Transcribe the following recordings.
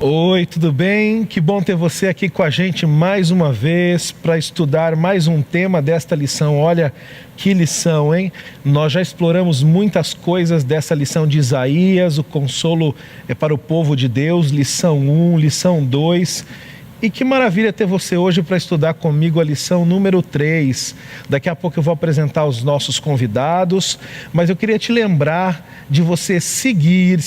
Oi, tudo bem? Que bom ter você aqui com a gente mais uma vez para estudar mais um tema desta lição. Olha que lição, hein? Nós já exploramos muitas coisas dessa lição de Isaías, o consolo é para o povo de Deus, lição 1, lição 2. E que maravilha ter você hoje para estudar comigo a lição número 3. Daqui a pouco eu vou apresentar os nossos convidados, mas eu queria te lembrar de você seguir,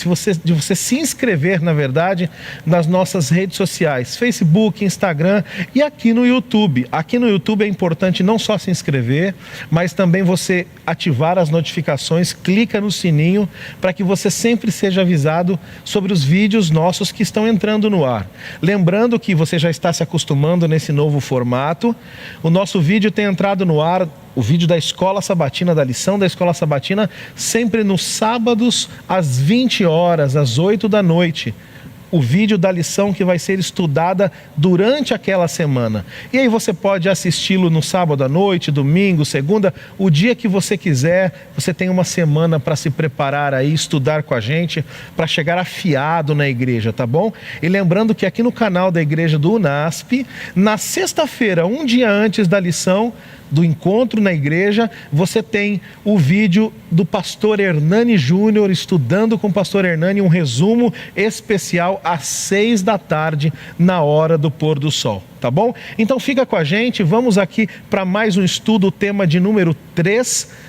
de você se inscrever, na verdade, nas nossas redes sociais, Facebook, Instagram e aqui no YouTube. Aqui no YouTube é importante não só se inscrever, mas também você ativar as notificações, clica no sininho para que você sempre seja avisado sobre os vídeos nossos que estão entrando no ar. Lembrando que você já está se acostumando nesse novo formato. O nosso vídeo tem entrado no ar, o vídeo da Escola Sabatina, da lição da Escola Sabatina, sempre nos sábados às 20 horas, às 8 da noite. O vídeo da lição que vai ser estudada durante aquela semana. E aí você pode assisti-lo no sábado à noite, domingo, segunda, o dia que você quiser. Você tem uma semana para se preparar aí, estudar com a gente, para chegar afiado na igreja, tá bom? E lembrando que aqui no canal da Igreja do UNASP, na sexta-feira, um dia antes da lição, do encontro na igreja, você tem o vídeo do pastor Hernani Júnior, estudando com o pastor Hernani, um resumo especial às 6 da tarde, na hora do pôr do sol, tá bom? Então fica com a gente, vamos aqui para mais um estudo, o tema de número 3,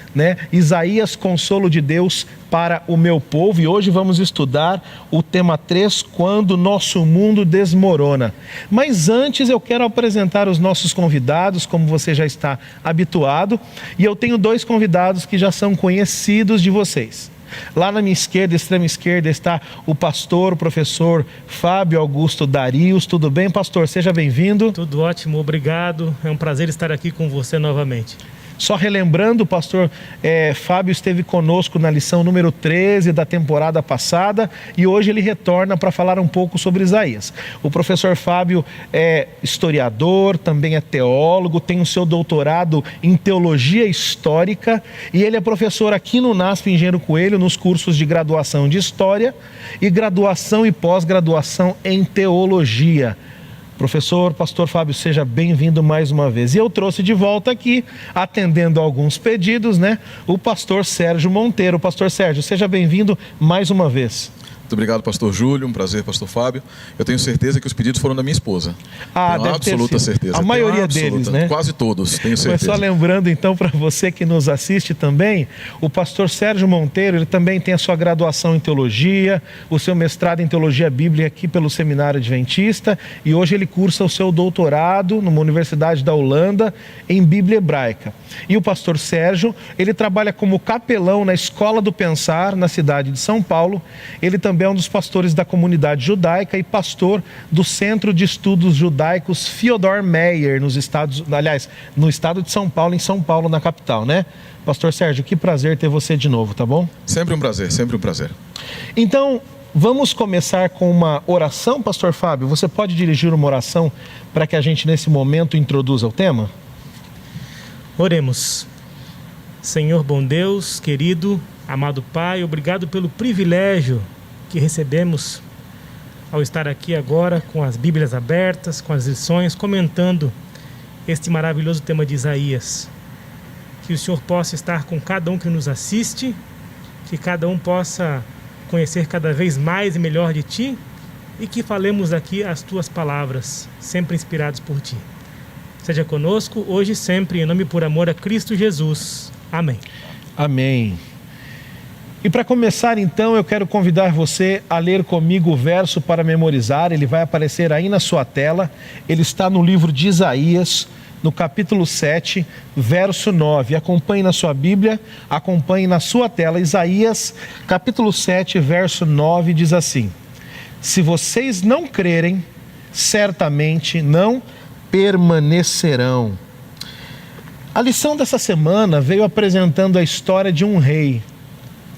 Isaías, consolo de Deus para o meu povo. E hoje vamos estudar o tema 3, quando nosso mundo desmorona. Mas antes eu quero apresentar os nossos convidados, como você já está habituado. E eu tenho 2 convidados que já são conhecidos de vocês. Lá na minha esquerda, extrema esquerda, está o pastor, o professor Fábio Augusto Darius. Tudo bem, pastor? Seja bem-vindo. Tudo ótimo, obrigado. É um prazer estar aqui com você novamente. Só relembrando, o pastor Fábio esteve conosco na lição número 13 da temporada passada e hoje ele retorna para falar um pouco sobre Isaías. O professor Fábio é historiador, também é teólogo, tem o seu doutorado em teologia histórica e ele é professor aqui no UNASP Engenheiro Coelho, nos cursos de graduação de História e graduação e pós-graduação em Teologia. Professor, pastor Fábio, seja bem-vindo mais uma vez. E eu trouxe de volta aqui, atendendo a alguns pedidos, o pastor Sérgio Monteiro. Pastor Sérgio, seja bem-vindo mais uma vez. Muito obrigado, pastor Júlio, um prazer, pastor Fábio. Eu tenho certeza que os pedidos foram da minha esposa. Deve absoluta ter sido. Certeza. A maioria deles, Quase todos, tenho certeza. Mas só lembrando então para você que nos assiste também, o pastor Sérgio Monteiro, ele também tem a sua graduação em teologia, o seu mestrado em teologia bíblica aqui pelo Seminário Adventista e hoje ele cursa o seu doutorado numa universidade da Holanda em Bíblia Hebraica. E o pastor Sérgio, ele trabalha como capelão na Escola do Pensar, na cidade de São Paulo. Ele também é um dos pastores da comunidade judaica e pastor do Centro de Estudos Judaicos Fyodor Meyer, no estado de São Paulo, em São Paulo, na capital, Pastor Sérgio, que prazer ter você de novo, tá bom? Sempre um prazer, sempre um prazer. Então, vamos começar com uma oração, pastor Fábio? Você pode dirigir uma oração para que a gente, nesse momento, introduza o tema? Oremos. Senhor bom Deus, querido, amado Pai, obrigado pelo privilégio que recebemos ao estar aqui agora com as Bíblias abertas, com as lições, comentando este maravilhoso tema de Isaías. Que o Senhor possa estar com cada um que nos assiste, que cada um possa conhecer cada vez mais e melhor de Ti e que falemos aqui as Tuas palavras, sempre inspirados por Ti. Seja conosco hoje e sempre, em nome e por amor a Cristo Jesus. Amém. Amém. E para começar então, eu quero convidar você a ler comigo o verso para memorizar. Ele vai aparecer aí na sua tela. Ele está no livro de Isaías, no capítulo 7, verso 9. Acompanhe na sua Bíblia, acompanhe na sua tela. Isaías, capítulo 7, verso 9, diz assim: se vocês não crerem, certamente não permanecerão. A lição dessa semana veio apresentando a história de um rei,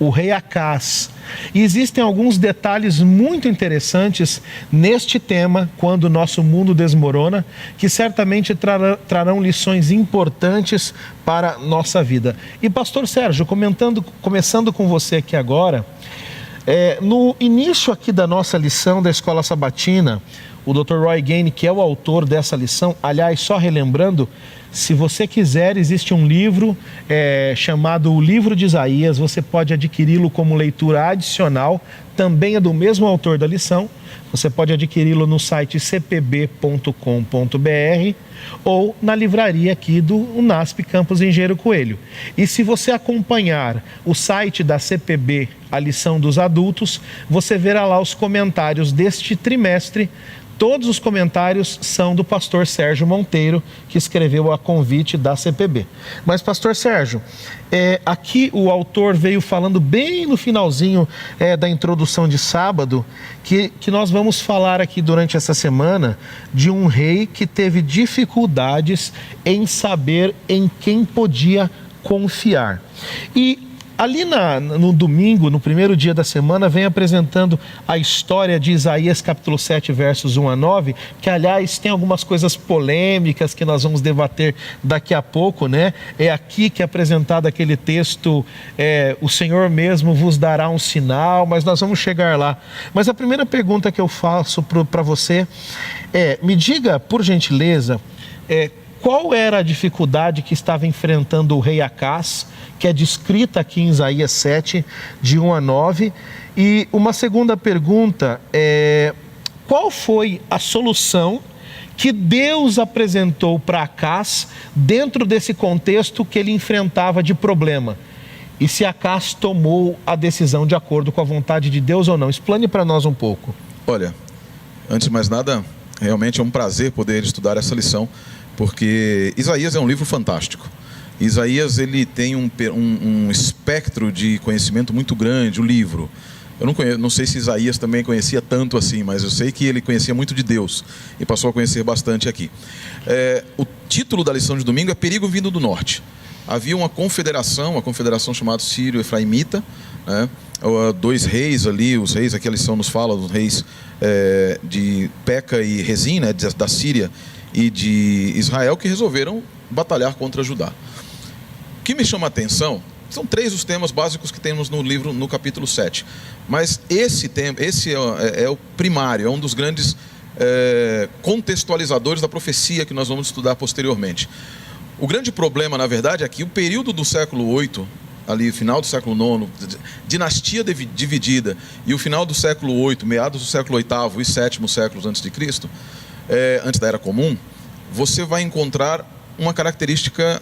o rei Acaz. E existem alguns detalhes muito interessantes neste tema, quando o nosso mundo desmorona, que certamente trarão lições importantes para a nossa vida. E pastor Sérgio, começando com você aqui agora, No início aqui da nossa lição da Escola Sabatina, o Dr. Roy Gaine, que é o autor dessa lição, aliás, só relembrando, se você quiser, existe um livro chamado O Livro de Isaías, você pode adquiri-lo como leitura adicional, também é do mesmo autor da lição, você pode adquiri-lo no site cpb.com.br ou na livraria aqui do UNASP Campus Engenheiro Coelho. E se você acompanhar o site da CPB, a lição dos adultos, você verá lá os comentários deste trimestre. Todos os comentários são do pastor Sérgio Monteiro, que escreveu a convite da CPB. Mas, pastor Sérgio, aqui o autor veio falando bem no finalzinho da introdução de sábado, que nós vamos falar aqui durante essa semana de um rei que teve dificuldades em saber em quem podia confiar. E ali no domingo, no primeiro dia da semana, vem apresentando a história de Isaías capítulo 7, versos 1 a 9, que aliás tem algumas coisas polêmicas que nós vamos debater daqui a pouco, né? É aqui que é apresentado aquele texto, o Senhor mesmo vos dará um sinal, mas nós vamos chegar lá. Mas a primeira pergunta que eu faço para você me diga, por gentileza, qual era a dificuldade que estava enfrentando o rei Acaz, que é descrita aqui em Isaías 7, de 1 a 9. E uma segunda pergunta qual foi a solução que Deus apresentou para Acaz dentro desse contexto que ele enfrentava de problema? E se Acaz tomou a decisão de acordo com a vontade de Deus ou não? Explane para nós um pouco. Olha, antes de mais nada, realmente é um prazer poder estudar essa lição, porque Isaías é um livro fantástico. Isaías, ele tem um espectro de conhecimento muito grande, o livro. Eu não sei se Isaías também conhecia tanto assim, mas eu sei que ele conhecia muito de Deus e passou a conhecer bastante aqui. O título da lição de domingo é Perigo Vindo do Norte. Havia uma confederação chamada Sírio-Efraimita, né? Dois reis ali, os reis, aqui a lição nos fala dos reis de Peca e Rezim, né? Da Síria e de Israel, que resolveram batalhar contra Judá. O que me chama a atenção são três os temas básicos que temos no livro, no capítulo 7. Mas esse é o primário, é um dos grandes contextualizadores da profecia que nós vamos estudar posteriormente. O grande problema, na verdade, é que o período do século 8, ali, final do século 9, dinastia dividida, e o final do século 8, meados do século 8º e 7º séculos antes de Cristo, antes da Era Comum, você vai encontrar uma característica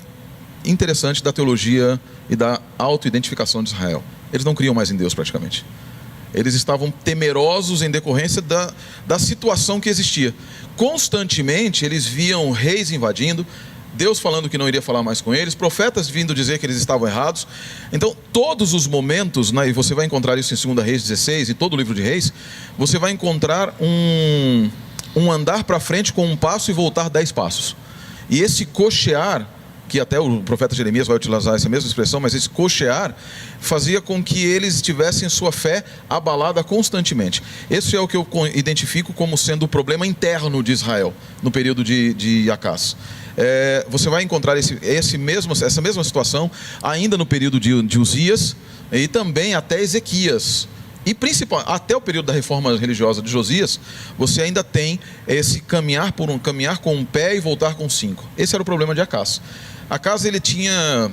interessante da teologia e da autoidentificação de Israel. Eles não criam mais em Deus praticamente. Eles estavam temerosos em decorrência da situação que existia. Constantemente eles viam reis invadindo, Deus falando que não iria falar mais com eles, profetas vindo dizer que eles estavam errados. Então, todos os momentos, e você vai encontrar isso em 2 Reis 16 e todo o livro de Reis, você vai encontrar um andar para frente com um passo e voltar 10 passos. E esse cochear, que até o profeta Jeremias vai utilizar essa mesma expressão, mas esse cochear fazia com que eles tivessem sua fé abalada constantemente. Esse é o que eu identifico como sendo o problema interno de Israel, no período de Acaz. Você vai encontrar essa mesma situação ainda no período de Uzias e também até Ezequias. E principalmente até o período da reforma religiosa de Josias, você ainda tem esse caminhar com um pé e voltar com 5. Esse era o problema de Acaz. Acaz, ele tinha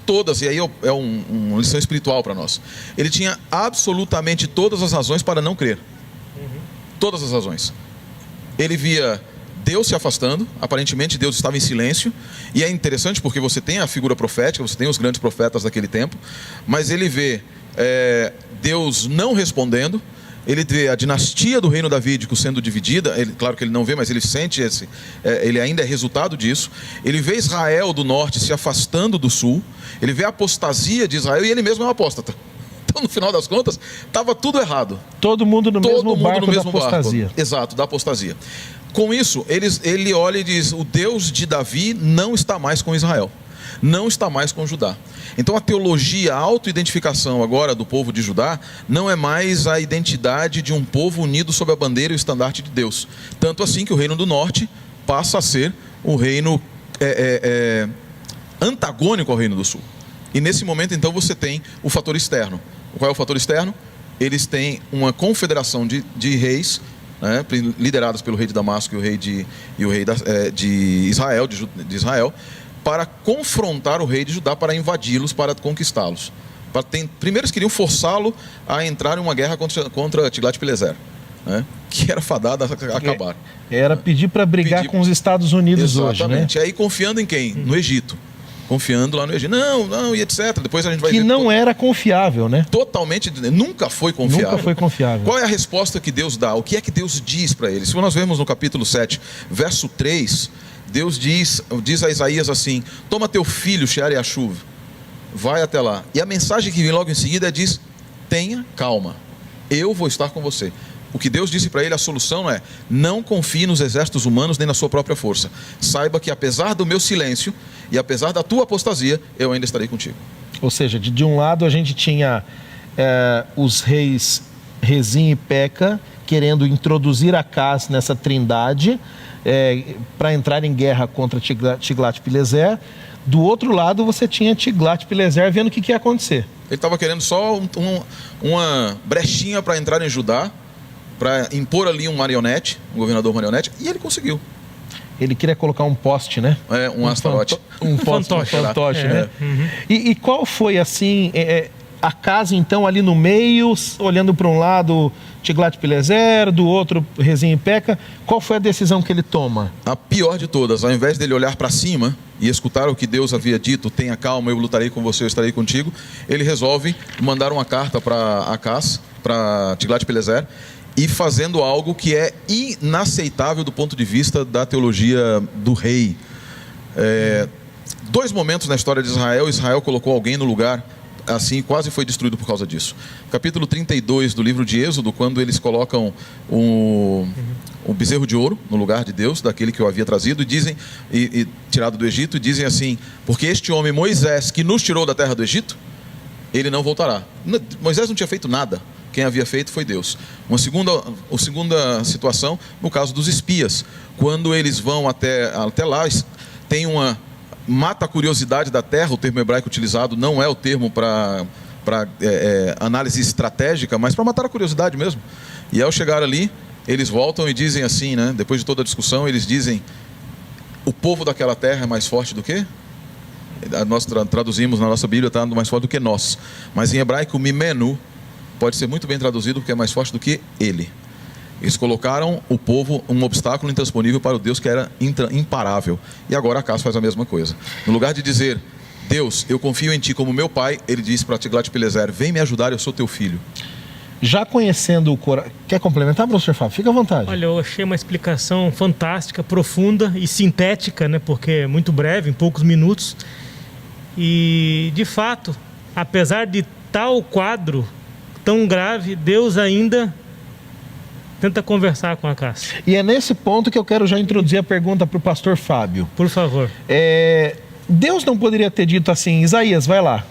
todas, e aí é uma lição espiritual para nós. Ele tinha absolutamente todas as razões para não crer. Todas as razões. Ele via Deus se afastando, aparentemente Deus estava em silêncio, e é interessante porque você tem a figura profética, você tem os grandes profetas daquele tempo, mas ele vê Deus não respondendo, ele vê a dinastia do reino davídico sendo dividida, claro que ele não vê, mas ele sente ele ainda é resultado disso. Ele vê Israel do norte se afastando do sul, ele vê a apostasia de Israel, e ele mesmo é um apóstata. Então, no final das contas, estava tudo errado. Todo mundo no mesmo barco da apostasia. Exato, da apostasia. Com isso, ele olha e diz: o Deus de Davi não está mais com Israel, não está mais com Judá. Então a teologia, a autoidentificação agora do povo de Judá não é mais a identidade de um povo unido sob a bandeira e o estandarte de Deus. Tanto assim que o reino do norte passa a ser o reino antagônico ao reino do sul. E nesse momento então você tem o fator externo. Qual é o fator externo? eles têm uma confederação de reis, né, liderados pelo rei de Damasco e o rei de Israel, para confrontar o rei de Judá, para invadi-los, para conquistá-los. Primeiro eles queriam forçá-lo a entrar em uma guerra contra Tiglat-Pileser, né, que era fadada a acabar. Era pedir para brigar com os Estados Unidos hoje, né? Exatamente. E aí confiando em quem? No Egito. Confiando lá no Egito. Não, e etc. Depois a gente vai ver. Que não era confiável, né? Totalmente, nunca foi confiável. Nunca foi confiável. Qual é a resposta que Deus dá? O que é que Deus diz para eles? Se nós vemos no capítulo 7, verso 3, Deus diz a Isaías assim: toma teu filho, Shear-Yashuv, vai até lá. E a mensagem que vem logo em seguida diz: tenha calma, eu vou estar com você. O que Deus disse para ele, a solução é: não confie nos exércitos humanos nem na sua própria força. Saiba que apesar do meu silêncio e apesar da tua apostasia, eu ainda estarei contigo. Ou seja, de um lado a gente tinha os reis Rezim e Peca querendo introduzir Acaz nessa trindade para entrar em guerra contra Tiglat-Pileser. Do outro lado você tinha Tiglat-Pileser vendo o que ia acontecer. Ele estava querendo só uma brechinha para entrar em Judá, para impor ali um governador marionete, e ele conseguiu. Ele queria colocar um poste, né? Um Astarote. Um fantoche, né? Uhum. E qual foi, assim, Acaz, então, ali no meio, olhando para um lado Tiglat-Pileser, do outro Rezim e Peca, qual foi a decisão que ele toma? A pior de todas, ao invés dele olhar para cima e escutar o que Deus havia dito, tenha calma, eu lutarei com você, eu estarei contigo, ele resolve mandar uma carta para Acaz, para Tiglat-Pileser, e fazendo algo que é inaceitável do ponto de vista da teologia do rei. Dois momentos na história de Israel colocou alguém no lugar assim, quase foi destruído por causa disso. Capítulo 32 do livro de Êxodo, quando eles colocam o bezerro de ouro no lugar de Deus, daquele que o havia trazido, e tirado do Egito, e dizem assim: porque este homem Moisés, que nos tirou da terra do Egito, ele não voltará. Moisés não tinha feito nada. Quem havia feito foi Deus. Uma segunda situação, no caso dos espias, quando eles vão até lá, tem uma mata a curiosidade da terra. O termo hebraico utilizado não é o termo para análise estratégica, mas para matar a curiosidade mesmo. E ao chegar ali, eles voltam e dizem assim, né? Depois de toda a discussão, eles dizem: o povo daquela terra é mais forte do que? Nós traduzimos na nossa Bíblia, está mais forte do que nós. Mas em hebraico, mimenu pode ser muito bem traduzido porque é mais forte do que ele. Eles colocaram o povo um obstáculo intransponível para o Deus que era imparável. E agora Acaz faz a mesma coisa. No lugar de dizer: Deus, eu confio em ti como meu pai, ele diz para Tiglat-Pileser: vem me ajudar, eu sou teu filho. Já conhecendo o coração... Quer complementar, professor Fábio? Fica à vontade. Olha, eu achei uma explicação fantástica, profunda e sintética, né? Porque é muito breve, em poucos minutos. E, de fato, apesar de tal quadro tão grave, Deus ainda tenta conversar com Acaz. E é nesse ponto que eu quero já introduzir a pergunta para o pastor Fábio. Por favor. Deus não poderia ter dito assim: Isaías, vai lá.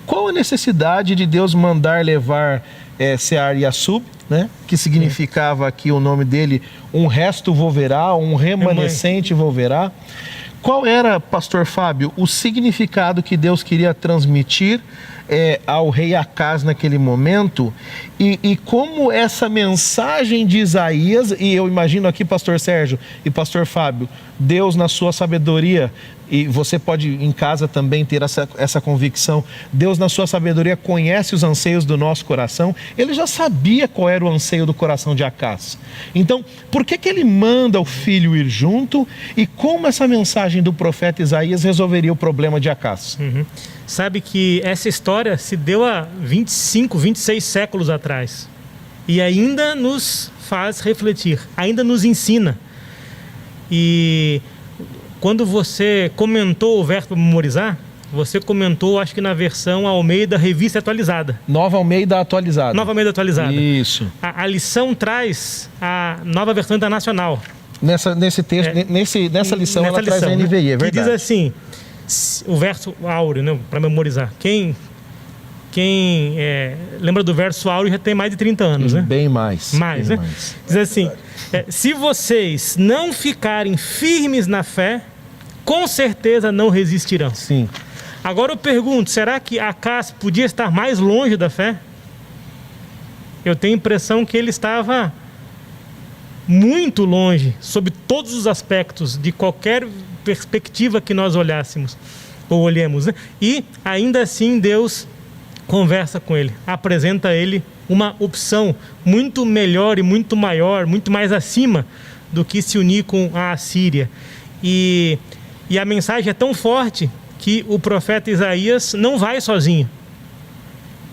Qual a necessidade de Deus mandar levar Shear-Yashuv, né? Que significava aqui o nome dele, um resto volverá, um remanescente volverá. Qual era, pastor Fábio, o significado que Deus queria transmitir ao rei Acaz naquele momento, e como essa mensagem de Isaías, e eu imagino aqui, pastor Sérgio e pastor Fábio, Deus na sua sabedoria, e você pode em casa também ter essa convicção, Deus na sua sabedoria conhece os anseios do nosso coração. Ele já sabia qual era o anseio do coração de Acaz. Então, por que ele manda o filho ir junto, e como essa mensagem do profeta Isaías resolveria o problema de Acaz? Sabe que essa história se deu há 25, 26 séculos atrás. E ainda nos faz refletir, ainda nos ensina. E quando você comentou o verso para memorizar, você comentou, acho que na versão Almeida Revista Atualizada. Nova Almeida Atualizada. Nova Almeida Atualizada. Isso. A lição traz a nova versão internacional. Nesse texto, nessa lição, ela traz a NVI, é verdade. Que diz assim, o verso áureo, né, para memorizar. Quem lembra do verso áureo já tem mais de 30 anos, né? Bem mais. Mais, né? Mais. Diz assim: se vocês não ficarem firmes na fé, com certeza não resistirão. Sim. Agora eu pergunto, será que Acaz podia estar mais longe da fé? eu tenho a impressão que ele estava muito longe, sob todos os aspectos, de qualquer perspectiva que nós olhássemos ou olhemos, né? E ainda assim Deus conversa com ele, apresenta a ele uma opção muito melhor e muito maior, muito mais acima do que se unir com a Assíria. E a mensagem é tão forte que o profeta Isaías não vai sozinho.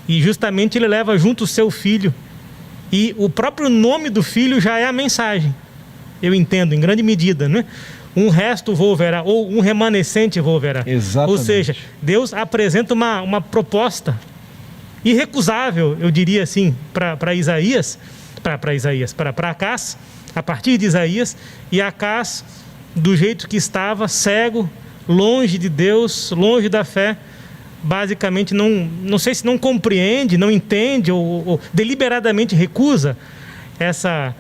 E justamente ele leva junto o seu filho. E o próprio nome do filho já é a mensagem. Eu entendo, em grande medida, né? Um resto volverá, ou um remanescente volverá. Exatamente. Ou seja, Deus apresenta uma proposta irrecusável, eu diria assim, para Isaías, para Acás, a partir de Isaías, e Acás, do jeito que estava, cego, longe de Deus, longe da fé, basicamente não sei se não compreende, não entende ou deliberadamente recusa essa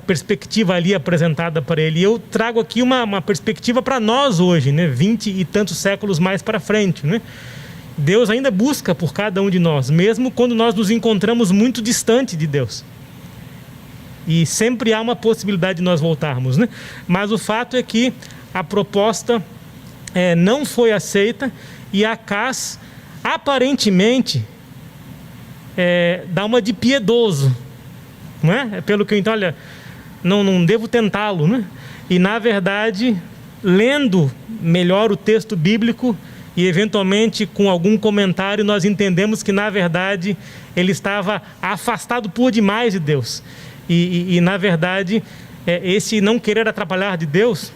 perspectiva ali apresentada para ele. E eu trago aqui uma perspectiva para nós hoje, né? 20 e tantos séculos mais para frente, né? Deus ainda busca por cada um de nós, mesmo quando nós nos encontramos muito distante de Deus. E sempre há uma possibilidade de nós voltarmos, né? Mas o fato é que a proposta não foi aceita, e Acás aparentemente dá uma de piedoso, não é? Pelo que eu entendo, olha, não devo tentá-lo, né? E na verdade, lendo melhor o texto bíblico e eventualmente com algum comentário, nós entendemos que na verdade ele estava afastado por demais de Deus. E na verdade, esse não querer atrapalhar de Deus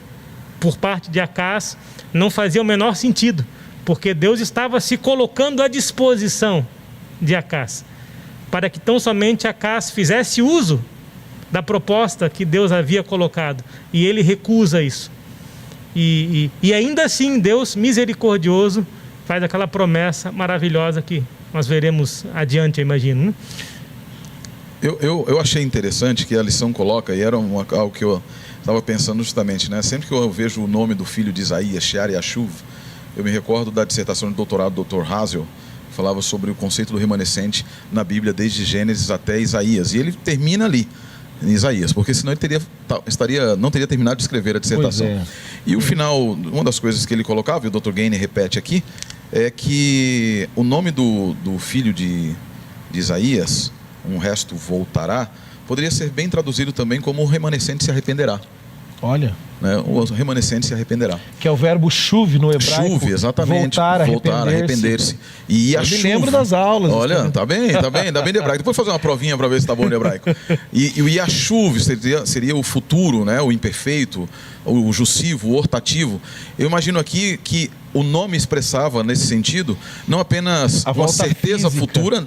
por parte de Acás não fazia o menor sentido, porque Deus estava se colocando à disposição de Acás, para que tão somente Acás fizesse uso da proposta que Deus havia colocado, e ele recusa isso. E ainda assim Deus, misericordioso, faz aquela promessa maravilhosa que nós veremos adiante, eu imagino, né? Eu achei interessante que a lição coloca, e era algo que eu estava pensando justamente, né? Sempre que eu vejo o nome do filho de Isaías, Shear-Yashuv, eu me recordo da dissertação de doutorado do Dr. Hazel, que falava sobre o conceito do remanescente na Bíblia, desde Gênesis até Isaías. E ele termina ali, em Isaías, porque senão ele não teria terminado de escrever a dissertação. E o final, uma das coisas que ele colocava, e o Dr. Gainer repete aqui, é que o nome do filho de Isaías, um resto voltará, poderia ser bem traduzido também como o remanescente se arrependerá. Olha. Né? O remanescente se arrependerá. Que é o verbo shuv no hebraico. Shuv, exatamente. Voltar, arrepender-se. E eu me lembro das aulas. Olha, tá bem de hebraico. Depois fazer uma provinha para ver se está bom de hebraico. E o Yashuv seria o futuro, né? O imperfeito, o jussivo, o hortativo. Eu imagino aqui que o nome expressava, nesse sentido, não apenas uma certeza física futura,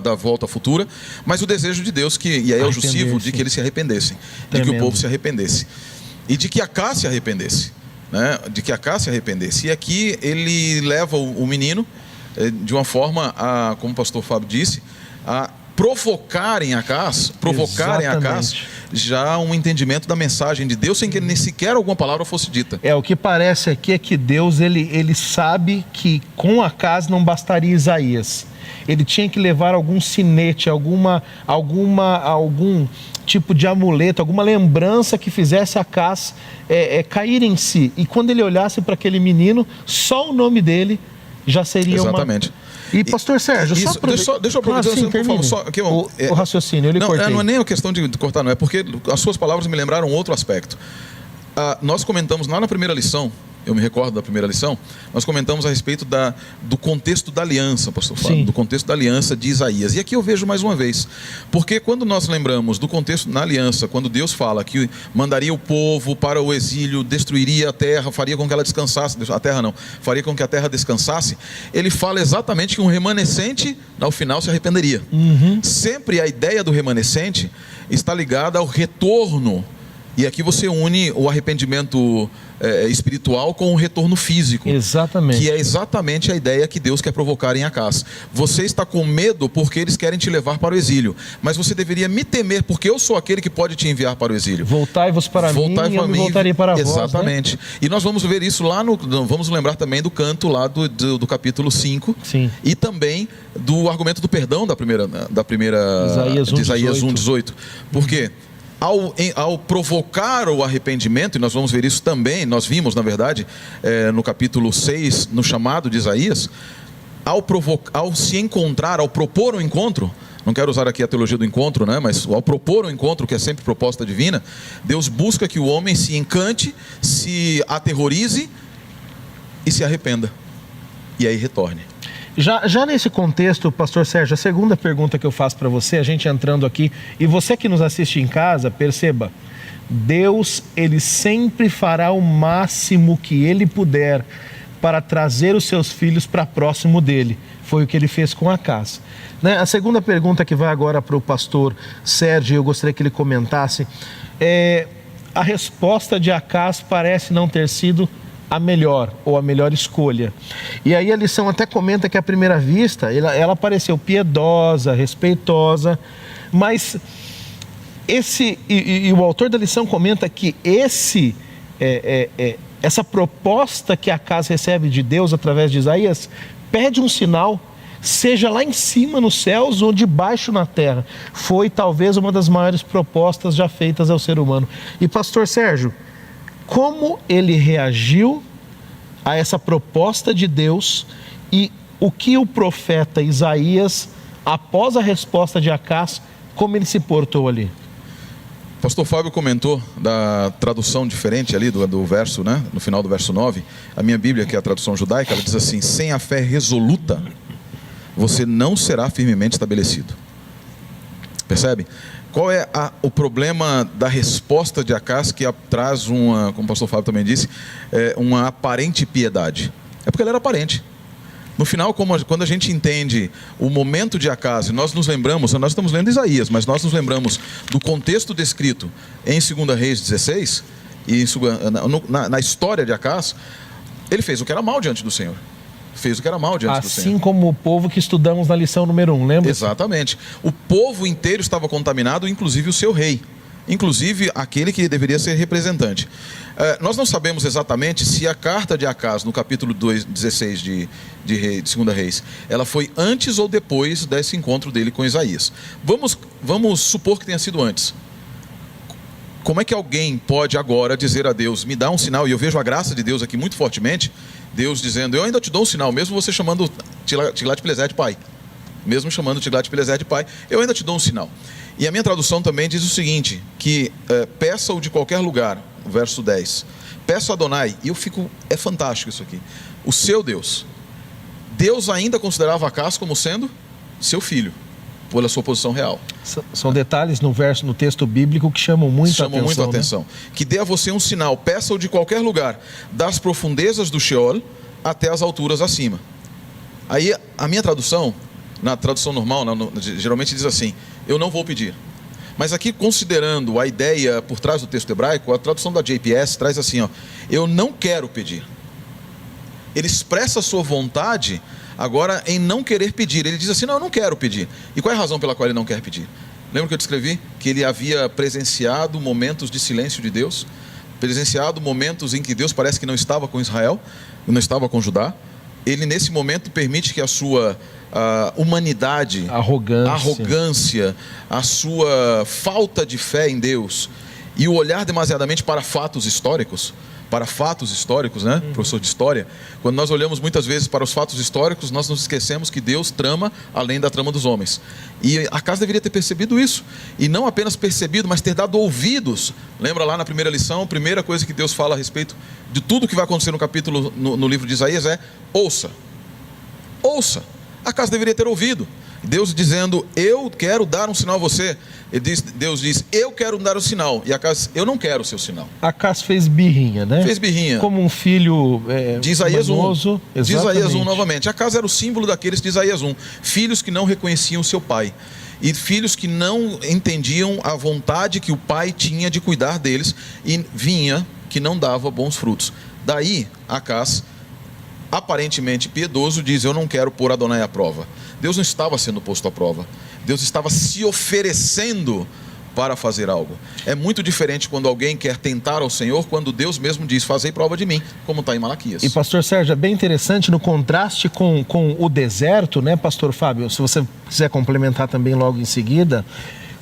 da volta futura, mas o desejo de Deus, e aí é o jussivo, de que eles se arrependessem, de que o povo se arrependesse. E de que Acás se arrependesse, né? De que Acás se arrependesse. E aqui ele leva o menino de uma forma, como o pastor Fábio disse, a provocar em Acás já um entendimento da mensagem de Deus, sem que nem sequer alguma palavra fosse dita. O que parece aqui é que Deus ele sabe que com Acás não bastaria Isaías. Ele tinha que levar algum sinete, algum tipo de amuleto, alguma lembrança que fizesse Acás cair em si. E quando ele olhasse para aquele menino, só o nome dele já seria exatamente. E pastor Sérgio, deixa eu aproveitar o raciocínio, ele cortei. Não é nem a questão de cortar, não, é porque as suas palavras me lembraram outro aspecto. Nós comentamos lá na primeira lição, eu me recordo da primeira lição, nós comentamos a respeito do contexto da aliança, pastor Fábio, do contexto da aliança de Isaías. E aqui eu vejo mais uma vez, porque quando nós lembramos do contexto na aliança, quando Deus fala que mandaria o povo para o exílio, destruiria a terra, faria com que ela descansasse, faria com que a terra descansasse, ele fala exatamente que um remanescente, ao final, se arrependeria. Sempre a ideia do remanescente está ligada ao retorno E aqui você une o arrependimento espiritual com o retorno físico. Exatamente. Que é exatamente a ideia que Deus quer provocar em Acás. Você está com medo porque eles querem te levar para o exílio. Mas você deveria me temer, porque eu sou aquele que pode te enviar para o exílio. Voltai-vos para mim e eu me voltarei para vós. Exatamente. Né? E nós vamos ver isso lá vamos lembrar também do canto lá do capítulo 5. Sim. E também do argumento do perdão da primeira Isaías 1:18. Por quê? Ao provocar o arrependimento, e nós vamos ver isso também, nós vimos, na verdade, no capítulo 6, no chamado de Isaías, ao se encontrar, ao propor um encontro, não quero usar aqui a teologia do encontro, né, mas ao propor um encontro, que é sempre proposta divina, Deus busca que o homem se encante, se aterrorize e se arrependa, e aí retorne. Já nesse contexto, pastor Sérgio, a segunda pergunta que eu faço para você, a gente entrando aqui, e você que nos assiste em casa, perceba, Deus, Ele sempre fará o máximo que Ele puder para trazer os seus filhos para próximo dEle. Foi o que Ele fez com Acás. Né? A segunda pergunta que vai agora para o pastor Sérgio, eu gostaria que ele comentasse, a resposta de Acás parece não ter sido a melhor, ou a melhor escolha. E aí a lição até comenta que à primeira vista, ela pareceu piedosa, respeitosa, mas o autor da lição comenta que essa proposta que Acás recebe de Deus através de Isaías, pede um sinal, seja lá em cima nos céus ou debaixo na terra. Foi talvez uma das maiores propostas já feitas ao ser humano. E pastor Sérgio, como ele reagiu a essa proposta de Deus e o que o profeta Isaías, após a resposta de Acás, como ele se portou ali? Pastor Fábio comentou da tradução diferente ali do verso, né? No final do verso 9, a minha Bíblia, que é a tradução judaica, ela diz assim: sem a fé resoluta, você não será firmemente estabelecido. Percebe? Qual é o problema da resposta de Acás que traz como o pastor Fábio também disse, uma aparente piedade? É porque ela era aparente. No final, quando a gente entende o momento de Acás, nós nos lembramos, nós estamos lendo Isaías, mas nós nos lembramos do contexto descrito em 2 Reis 16, e na história de Acás, ele fez o que era mal diante do Senhor. Fez o que era mal diante do Senhor. Assim como o povo que estudamos na lição número 1, lembra? Exatamente. O povo inteiro estava contaminado, inclusive o seu rei. Inclusive aquele que deveria ser representante. Nós não sabemos exatamente se a carta de Acás, no capítulo 16 de 2 Reis, ela foi antes ou depois desse encontro dele com Isaías. Vamos supor que tenha sido antes. Como é que alguém pode agora dizer a Deus, me dá um sinal, e eu vejo a graça de Deus aqui muito fortemente, Deus dizendo, eu ainda te dou um sinal, mesmo você chamando Tiglat-Pileser de pai. Mesmo chamando Tiglat-Pileser de pai, eu ainda te dou um sinal. E a minha tradução também diz o seguinte, que peça-o de qualquer lugar, verso 10. Peça a Adonai, e é fantástico isso aqui, o seu Deus. Deus ainda considerava Acás como sendo seu filho, pela sua posição real. São detalhes no texto bíblico que chamam muito a atenção. Né? Que dê a você um sinal, peça-o de qualquer lugar, das profundezas do Sheol até as alturas acima. Aí a minha tradução, na tradução normal, geralmente diz assim, eu não vou pedir. Mas aqui, considerando a ideia por trás do texto hebraico, a tradução da JPS traz assim, eu não quero pedir. Ele expressa a sua vontade agora em não querer pedir. Ele diz assim, não, eu não quero pedir. E qual é a razão pela qual ele não quer pedir? Lembra que eu descrevi? Que ele havia presenciado momentos de silêncio de Deus, presenciado momentos em que Deus parece que não estava com Israel, não estava com Judá. Ele nesse momento permite que a sua humanidade, arrogância, a sua falta de fé em Deus e o olhar demasiadamente para fatos históricos, né, professor de história, quando nós olhamos muitas vezes para os fatos históricos, nós nos esquecemos que Deus trama além da trama dos homens. E Acás deveria ter percebido isso, e não apenas percebido, mas ter dado ouvidos. Lembra lá na primeira lição, a primeira coisa que Deus fala a respeito de tudo que vai acontecer no capítulo, no livro de Isaías é, ouça. Acás deveria ter ouvido. Deus dizendo, eu quero dar um sinal a você. Deus diz, eu quero dar o sinal. E Acas, eu não quero o seu sinal. Acas fez birrinha, né? Fez birrinha. Como um filho de Isaías 1. De Isaías 1 novamente. Acas era o símbolo daqueles de Isaías 1. Filhos que não reconheciam seu pai. E filhos que não entendiam a vontade que o pai tinha de cuidar deles. E vinha que não dava bons frutos. Daí, Acas, aparentemente piedoso, diz, eu não quero pôr Adonai à prova. Deus não estava sendo posto à prova. Deus estava se oferecendo para fazer algo. É muito diferente quando alguém quer tentar ao Senhor, quando Deus mesmo diz, fazei prova de mim, como está em Malaquias. E pastor Sérgio, é bem interessante no contraste com o deserto, né, pastor Fábio? Se você quiser complementar também logo em seguida.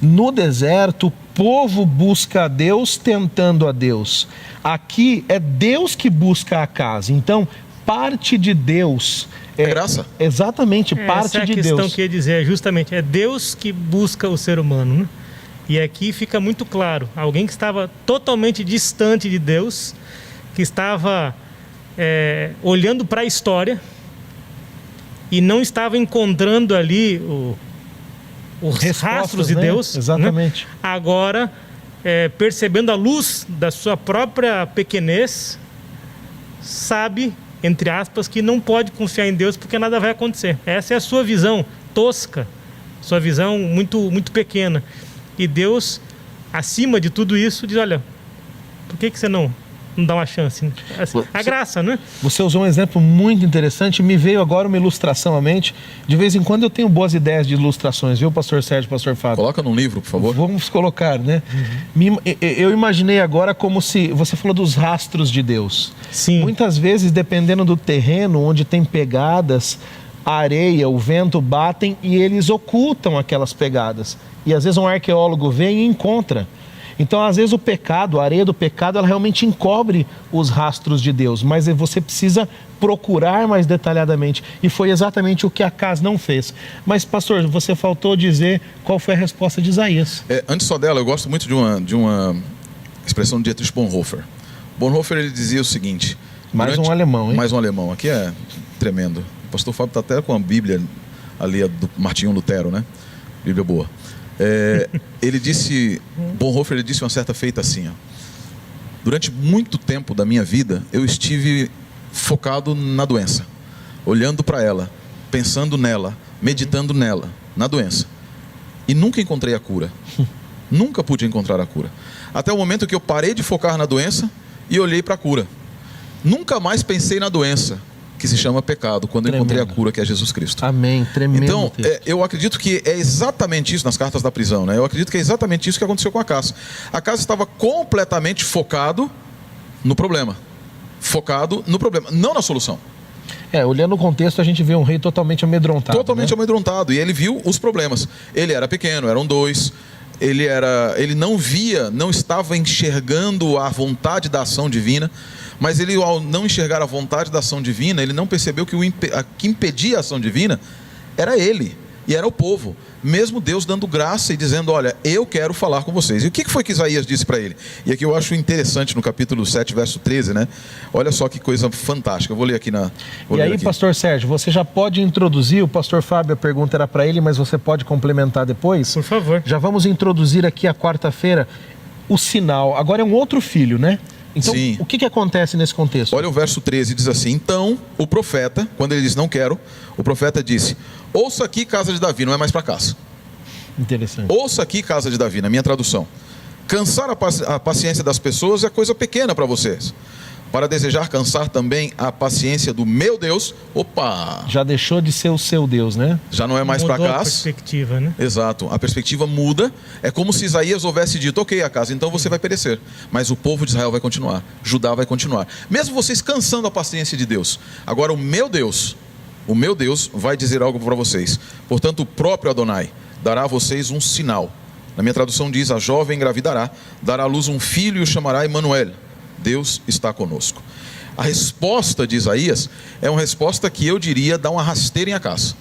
No deserto, o povo busca a Deus tentando a Deus. Aqui é Deus que busca a casa. Então, parte de Deus... É graça. Exatamente, parte de Deus. Essa é a questão que eu ia dizer, justamente, é Deus que busca o ser humano, né? E aqui fica muito claro, alguém que estava totalmente distante de Deus, que estava olhando para a história e não estava encontrando ali os rastros de Deus. Exatamente. Né? Agora, percebendo a luz da sua própria pequenez, sabe, entre aspas, que não pode confiar em Deus porque nada vai acontecer. Essa é a sua visão tosca, sua visão muito, muito pequena. E Deus, acima de tudo isso, diz, olha, por que você não dá uma chance? Né? A graça, né? Você usou um exemplo muito interessante, me veio agora uma ilustração à mente. De vez em quando eu tenho boas ideias de ilustrações, viu, pastor Sérgio, pastor Fábio? Coloca num livro, por favor. Vamos colocar, né? Eu imaginei agora como se, você falou dos rastros de Deus. Sim. Muitas vezes, dependendo do terreno, onde tem pegadas, a areia, o vento batem e eles ocultam aquelas pegadas. E às vezes um arqueólogo vem e encontra. Então, às vezes o pecado, a areia do pecado, ela realmente encobre os rastros de Deus, mas você precisa procurar mais detalhadamente. E foi exatamente o que Acas não fez. Mas, pastor, você faltou dizer qual foi a resposta de Isaías. Antes só dela, eu gosto muito de uma expressão de Dietrich Bonhoeffer. Bonhoeffer, ele dizia o seguinte... Mais um alemão, hein? Mais um alemão. Aqui é tremendo. O pastor Fábio está até com a Bíblia ali, do Martinho Lutero, né? Bíblia boa. Ele disse, Bonhoeffer, ele disse uma certa feita assim, ó, durante muito tempo da minha vida, eu estive focado na doença, olhando para ela, pensando nela, meditando nela, na doença, e nunca encontrei a cura, nunca pude encontrar a cura, até o momento que eu parei de focar na doença e olhei para a cura, nunca mais pensei na doença, que se chama pecado, quando eu encontrei a cura, que é Jesus Cristo. Amém, tremendo. Então, eu acredito que é exatamente isso, nas cartas da prisão, né? Eu acredito que é exatamente isso que aconteceu com Acas. Acas estava completamente focado no problema. Focado no problema, não na solução. Olhando o contexto, a gente vê um rei totalmente amedrontado. Totalmente amedrontado, e ele viu os problemas. Ele era pequeno, eram 2... Ele não estava enxergando a vontade da ação divina, mas ele, ao não enxergar a vontade da ação divina, ele não percebeu que que impedia a ação divina era ele, e era o povo, mesmo Deus dando graça e dizendo, olha, eu quero falar com vocês. E o que foi que Isaías disse para ele? E aqui eu acho interessante no capítulo 7, verso 13, né? Olha só que coisa fantástica, eu vou ler aqui E aí, pastor Sérgio, você já pode introduzir, o pastor Fábio, a pergunta era para ele, mas você pode complementar depois? Por favor. Já vamos introduzir aqui a quarta-feira o sinal. Agora é um outro filho, né? Então, sim. O que acontece nesse contexto? Olha o verso 13, diz assim, então o profeta, quando ele diz não quero, o profeta disse, ouça aqui, casa de Davi, não é mais para casa. Interessante. Ouça aqui, casa de Davi, na minha tradução. Cansar a paciência das pessoas é coisa pequena para vocês. Para desejar cansar também a paciência do meu Deus, opa! Já deixou de ser o seu Deus, né? Já não é mais para casa. A perspectiva, né? Exato, a perspectiva muda. É como se Isaías houvesse dito, ok, Acas, então você vai perecer. Mas o povo de Israel vai continuar, Judá vai continuar. Mesmo vocês cansando a paciência de Deus. Agora o meu Deus vai dizer algo para vocês. Portanto, o próprio Adonai dará a vocês um sinal. Na minha tradução diz, a jovem engravidará, dará à luz um filho e o chamará Emanuel. Deus está conosco. A resposta de Isaías é uma resposta que eu diria dá uma rasteira em Acas.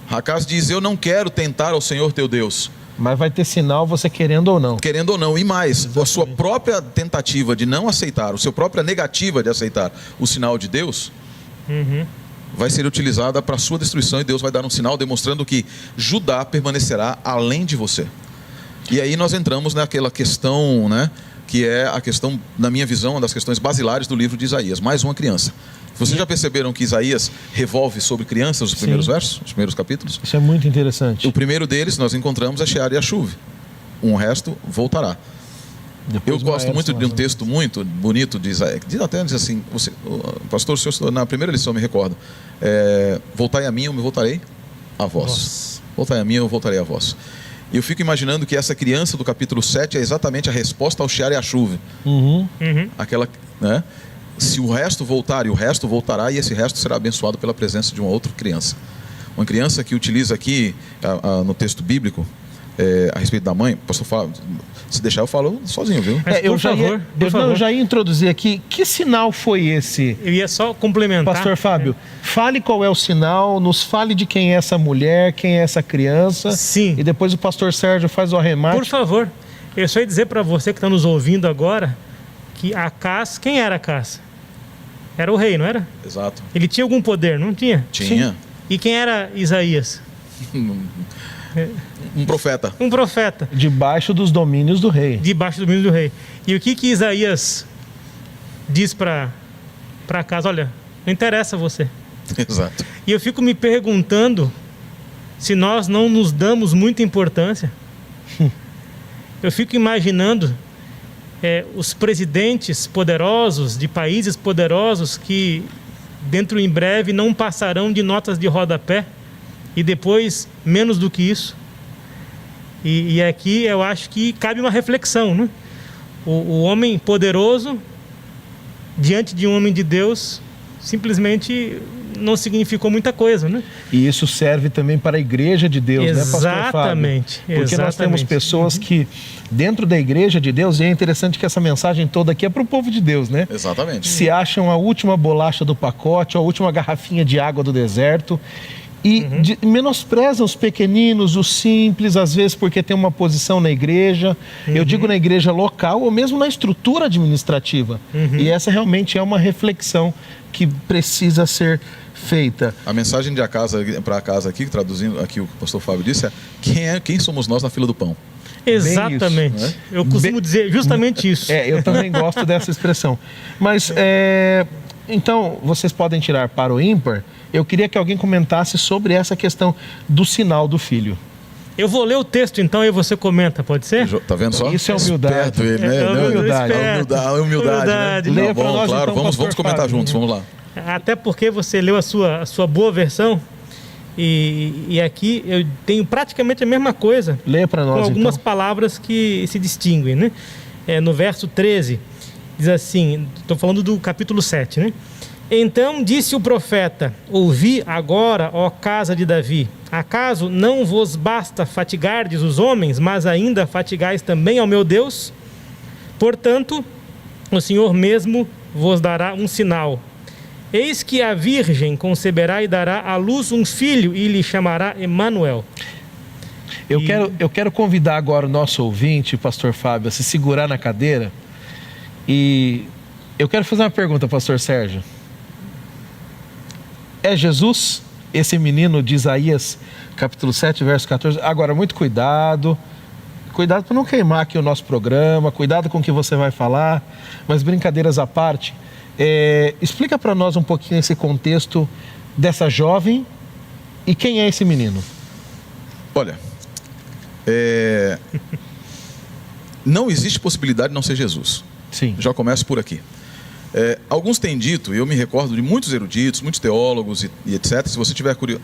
Acas diz, eu não quero tentar ao Senhor teu Deus. Mas vai ter sinal você querendo ou não. Querendo ou não, e mais, a sua própria tentativa de não aceitar, a sua própria negativa de aceitar o sinal de Deus, vai ser utilizada para a sua destruição, e Deus vai dar um sinal demonstrando que Judá permanecerá além de você. E aí nós entramos naquela questão, né, que é a questão, na minha visão, uma das questões basilares do livro de Isaías, mais uma criança. Vocês já perceberam que Isaías revolve sobre crianças nos primeiros versos, nos primeiros capítulos? Isso é muito interessante. O primeiro deles nós encontramos é Shear e Achuv. O resto voltará. Depois Eu gosto muito de um texto muito bonito de Isaías, até diz assim, pastor, o senhor, na primeira lição eu me recordo, voltai a mim, eu me voltarei a vós. Voltai a mim, eu voltarei a vós. E eu fico imaginando que essa criança do capítulo 7 é exatamente a resposta ao Shear e Achuv. Aquela, né? Se o resto voltar, e o resto voltará, e esse resto será abençoado pela presença de uma outra criança. Uma criança que utiliza aqui, no texto bíblico, a respeito da mãe, pastor fala, se deixar eu falo sozinho, viu? Eu já ia introduzir aqui, que sinal foi esse? Eu ia só complementar. Pastor Fábio, fale qual é o sinal, nos fale de quem é essa mulher, quem é essa criança. Sim. E depois o pastor Sérgio faz o arremate. Por favor, eu só ia dizer para você que está nos ouvindo agora, que Acás, quem era Acás? Era o rei, não era? Exato. Ele tinha algum poder, não tinha? Tinha. Sim. E quem era Isaías? Um profeta. Um profeta. Debaixo dos domínios do rei. Debaixo do domínio do rei. E o que Isaías diz para Acás? Olha, não interessa você. Exato. E eu fico me perguntando se nós não nos damos muita importância. Eu fico imaginando os presidentes poderosos de países poderosos que dentro em breve não passarão de notas de rodapé e depois menos do que isso. E aqui eu acho que cabe uma reflexão, né? O homem poderoso diante de um homem de Deus simplesmente não significou muita coisa, né? E isso serve também para a igreja de Deus, né, pastor Fábio? Exatamente. Porque nós temos pessoas que, dentro da igreja de Deus, e é interessante que essa mensagem toda aqui é para o povo de Deus, né? Exatamente. Se acham a última bolacha do pacote, a última garrafinha de água do deserto, e menosprezam os pequeninos, os simples, às vezes porque tem uma posição na igreja, eu digo na igreja local ou mesmo na estrutura administrativa. E essa realmente é uma reflexão que precisa ser feita. A mensagem de para casa aqui, traduzindo aqui o que o pastor Fábio disse, é quem somos nós na fila do pão? Exatamente. Isso, né? Eu costumo dizer justamente isso. Eu também gosto dessa expressão. Mas, então, vocês podem tirar para o ímpar. Eu queria que alguém comentasse sobre essa questão do sinal do filho. Eu vou ler o texto então e você comenta, pode ser? Tá vendo só? Isso é humildade. Ele, né? Humildade. Leia para nós, claro, então, vamos comentar Fábio, juntos, vamos lá. Até porque você leu a sua boa versão e aqui eu tenho praticamente a mesma coisa. Leia para nós, com algumas então. palavras que se distinguem, né? No verso 13, diz assim, estou falando do capítulo 7, né? Então disse o profeta: ouvi agora, ó casa de Davi, acaso não vos basta fatigardes os homens, mas ainda fatigais também ao meu Deus? Portanto, o Senhor mesmo vos dará um sinal. Eis que a virgem conceberá e dará à luz um filho e lhe chamará Emanuel. Eu quero convidar agora o nosso ouvinte, pastor Fábio, a se segurar na cadeira. E eu quero fazer uma pergunta, pastor Sérgio. É Jesus, esse menino de Isaías, capítulo 7, verso 14? Agora, muito cuidado. Cuidado para não queimar aqui o nosso programa. Cuidado com o que você vai falar. Mas brincadeiras à parte, explica para nós um pouquinho esse contexto dessa jovem e quem é esse menino. Olha, não existe possibilidade de não ser Jesus. Sim. Já começo por aqui. Alguns têm dito, e eu me recordo de muitos eruditos, muitos teólogos e etc. Se você tiver curioso,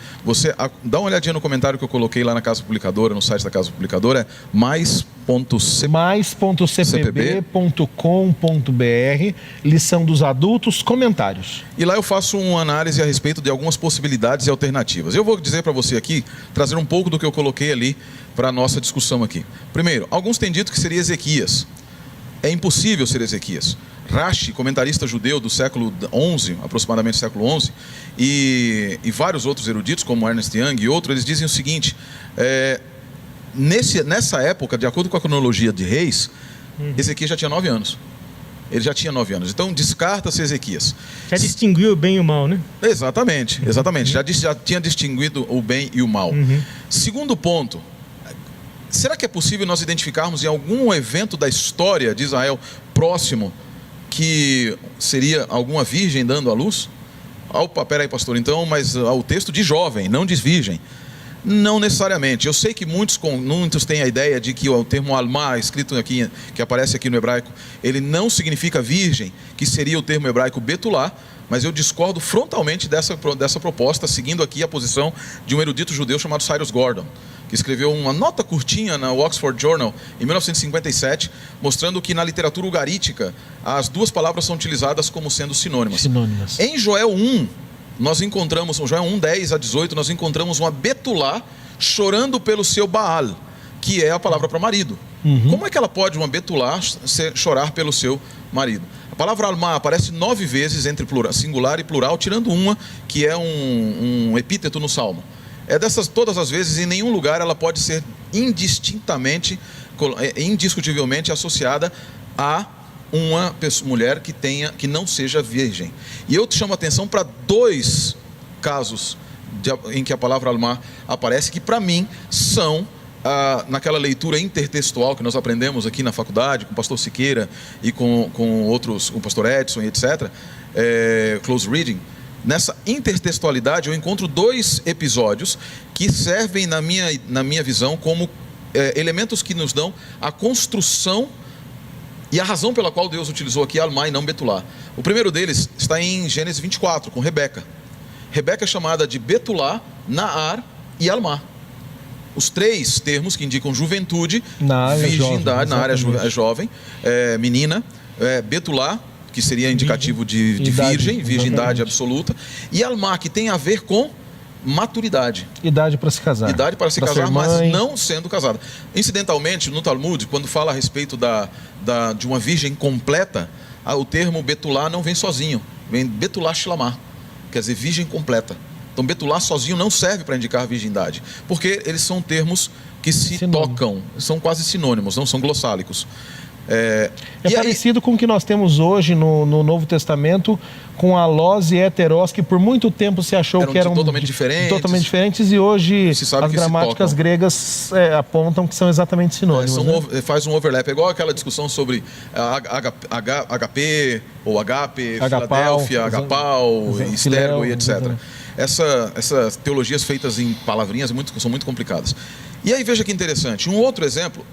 dá uma olhadinha no comentário que eu coloquei lá na Casa Publicadora, no site da Casa Publicadora, é mais.cpb.com.br, lição dos adultos, comentários. E lá eu faço uma análise a respeito de algumas possibilidades e alternativas. Eu vou dizer para você aqui, trazer um pouco do que eu coloquei ali para a nossa discussão aqui. Primeiro, alguns têm dito que seria Ezequias. É impossível ser Ezequias. Rashi, comentarista judeu do século XI, aproximadamente século XI, e vários outros eruditos, como Ernest Young e outros, eles dizem o seguinte: nessa época, de acordo com a cronologia de Reis, Ezequias já tinha 9 anos. Ele já tinha 9 anos. Então descarta-se Ezequias. Já distinguiu o bem e o mal, né? Exatamente. Já tinha distinguido o bem e o mal. Segundo ponto, será que é possível nós identificarmos em algum evento da história de Israel próximo que seria alguma virgem dando à luz? Opa, peraí, pastor, então, mas o texto de jovem, não diz virgem. Não necessariamente. Eu sei que muitos têm a ideia de que o termo alma, escrito aqui, que aparece aqui no hebraico, ele não significa virgem, que seria o termo hebraico betulá, mas eu discordo frontalmente dessa proposta, seguindo aqui a posição de um erudito judeu chamado Cyrus Gordon, que escreveu uma nota curtinha na Oxford Journal em 1957, mostrando que na literatura ugarítica as duas palavras são utilizadas como sendo sinônimas. Em Joel 1, nós encontramos, em Joel 1, 10 a 18, nós encontramos uma betulá chorando pelo seu Baal, que é a palavra para marido. Como é que ela pode, uma betulá, chorar pelo seu marido? A palavra alma aparece 9 vezes entre singular e plural, tirando uma, que é um epíteto no Salmo. É dessas todas as vezes, em nenhum lugar ela pode ser indiscutivelmente associada a uma mulher que não seja virgem. E eu te chamo a atenção para 2 casos em que a palavra alma aparece, que para mim são, naquela leitura intertextual que nós aprendemos aqui na faculdade, com o pastor Siqueira e com outros, com o pastor Edson e etc., close reading. Nessa intertextualidade eu encontro 2 episódios que servem, na minha visão, como elementos que nos dão a construção e a razão pela qual Deus utilizou aqui alma e não betulá. O primeiro deles está em Gênesis 24, com Rebeca. Rebeca é chamada de betulá, Naar e alma. Os 3 termos que indicam juventude, virgindade, na área jovem, menina, betulá, que seria indicativo de virgindade absoluta, e alma, que tem a ver com maturidade. Idade para se casar. Idade para se casar, mas não sendo casada. Incidentalmente, no Talmud, quando fala a respeito de uma virgem completa, o termo betulá não vem sozinho, vem betulá shlamá, quer dizer, virgem completa. Então, betulá sozinho não serve para indicar virgindade, porque eles são termos que se tocam, são quase sinônimos, não são glossálicos. É parecido com o que nós temos hoje no Novo Testamento, com alós e heterós, que por muito tempo se achou que eram totalmente diferentes, e hoje as gramáticas gregas apontam que são exatamente sinônimos. Faz um overlap, é igual aquela discussão sobre HP ou agape, Filadélfia, agapau, estergo e etc. Essas teologias feitas em palavrinhas são muito complicadas. E aí veja que interessante, um outro exemplo,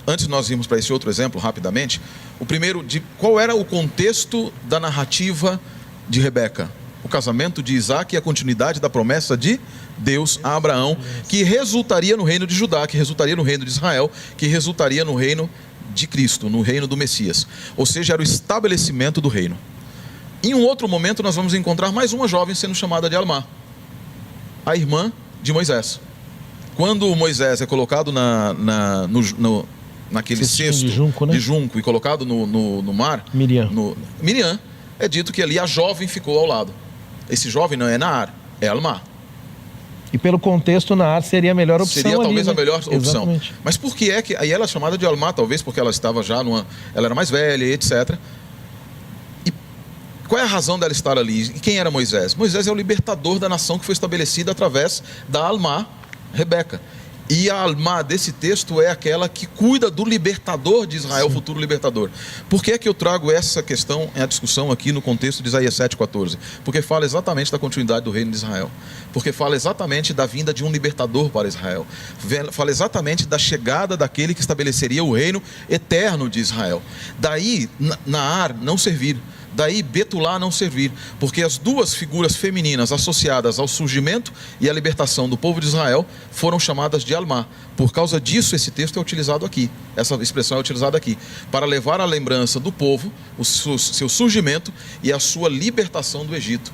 antes de nós irmos para esse outro exemplo rapidamente, o primeiro, de qual era o contexto da narrativa de Rebeca? O casamento de Isaac e a continuidade da promessa de Deus a Abraão, que resultaria no reino de Judá, que resultaria no reino de Israel, que resultaria no reino de Cristo, no reino do Messias. Ou seja, era o estabelecimento do reino. Em um outro momento nós vamos encontrar mais uma jovem sendo chamada de Almá, a irmã de Moisés. Quando Moisés é colocado naquele cesto de junco e colocado no mar, Miriam, é dito que ali a jovem ficou ao lado. Esse jovem não é Naar, é Almá. E pelo contexto, Naar seria a melhor opção. Seria talvez a melhor opção. Exatamente. Mas por que é que... Aí ela é chamada de Almá, talvez porque ela estava já ela era mais velha, etc. E qual é a razão dela estar ali? E quem era Moisés? Moisés é o libertador da nação que foi estabelecida através da Almá, Rebeca. E a alma desse texto é aquela que cuida do libertador de Israel, o futuro libertador. Por que é que eu trago essa questão em a discussão aqui no contexto de Isaías 7,14? Porque fala exatamente da continuidade do reino de Israel. Porque fala exatamente da vinda de um libertador para Israel. Fala exatamente da chegada daquele que estabeleceria o reino eterno de Israel. Daí, Naar não servir. Daí Betulá não servir, porque as duas figuras femininas associadas ao surgimento e à libertação do povo de Israel foram chamadas de Almá. Por causa disso esse texto é utilizado aqui, essa expressão é utilizada aqui, para levar à lembrança do povo o seu surgimento e a sua libertação do Egito.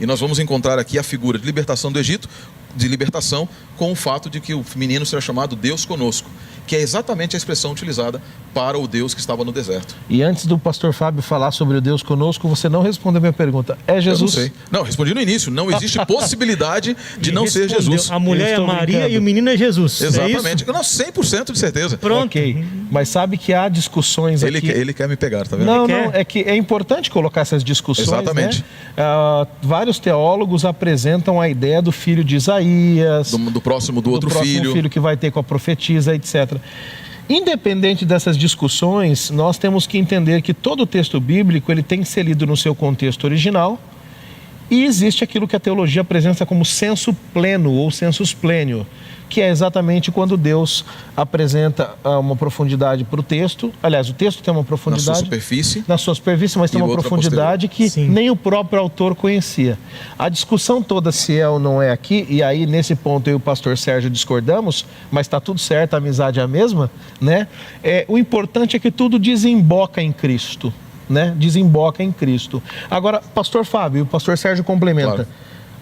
E nós vamos encontrar aqui a figura de libertação do Egito, de libertação, com o fato de que o menino será chamado Deus conosco, que é exatamente a expressão utilizada para o Deus que estava no deserto. E antes do pastor Fábio falar sobre o Deus conosco, você não respondeu a minha pergunta. É Jesus? Eu não sei. Não, respondi no início. Não existe possibilidade de não ser Jesus. A mulher é Maria e o menino é Jesus. Exatamente. É isso? Não, 100% de certeza. Pronto. Ok. Mas sabe que há discussões aqui... Ele quer me pegar, tá vendo? Não, é que é importante colocar essas discussões. Exatamente. Né? Vários teólogos apresentam a ideia do filho de Isaías, do próximo próximo filho que vai ter com a profetisa, etc. Independente dessas discussões, nós temos que entender que todo o texto bíblico ele tem que ser lido no seu contexto original, e existe aquilo que a teologia apresenta como sensu pleno ou sensus plenio, que é exatamente quando Deus apresenta uma profundidade para o texto. Aliás, o texto tem uma profundidade... Na sua superfície, mas tem uma profundidade que nem o próprio autor conhecia. A discussão toda se é ou não é aqui, e aí nesse ponto eu e o pastor Sérgio discordamos, mas está tudo certo, a amizade é a mesma, né? O importante é que tudo desemboca em Cristo, né? Desemboca em Cristo. Agora, pastor Fábio, o pastor Sérgio complementa. Claro.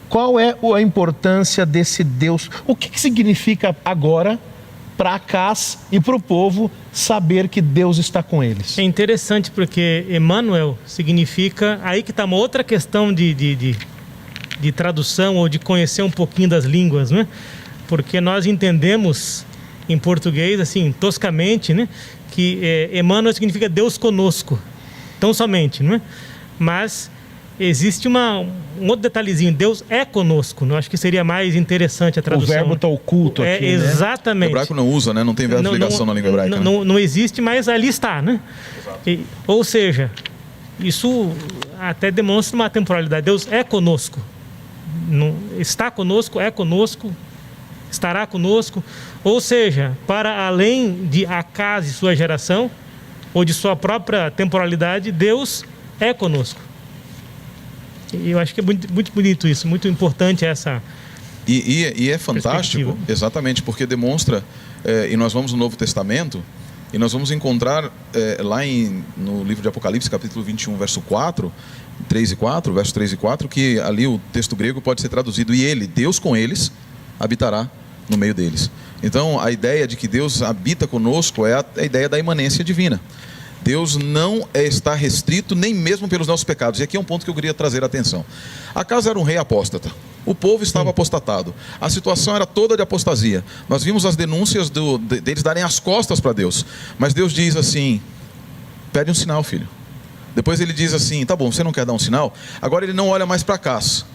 Qual é a importância desse Deus? O que significa agora para Acaz e para o povo saber que Deus está com eles? É interessante porque Emmanuel significa... Aí que está uma outra questão de tradução ou de conhecer um pouquinho das línguas, né? Porque nós entendemos em português, assim, toscamente, né? Que Emmanuel significa Deus conosco. Tão somente, não é? Mas... existe um outro detalhezinho, Deus é conosco, eu acho que seria mais interessante a tradução. O verbo está oculto aqui, exatamente. O hebraico não usa, né? Não tem verbo de ligação na língua hebraica. Não existe, mas ali está, né? Ou seja, isso até demonstra uma temporalidade. Deus é conosco, está conosco, é conosco, estará conosco. Ou seja, para além de Acaz e sua geração, ou de sua própria temporalidade, Deus é conosco. E eu acho que é muito, muito bonito isso, muito importante essa... E é fantástico, exatamente, porque demonstra, e nós vamos no Novo Testamento, e nós vamos encontrar lá no livro de Apocalipse, capítulo 21, verso 4, 3 e 4, verso 3 e 4, que ali o texto grego pode ser traduzido, e ele, Deus com eles, habitará no meio deles. Então, a ideia de que Deus habita conosco é a ideia da imanência divina. Deus não está restrito nem mesmo pelos nossos pecados. E aqui é um ponto que eu queria trazer a atenção. Acaz era um rei apóstata. O povo estava apostatado. A situação era toda de apostasia. Nós vimos as denúncias deles darem as costas para Deus. Mas Deus diz assim, pede um sinal, filho. Depois ele diz assim, tá bom, você não quer dar um sinal? Agora ele não olha mais para Acaz.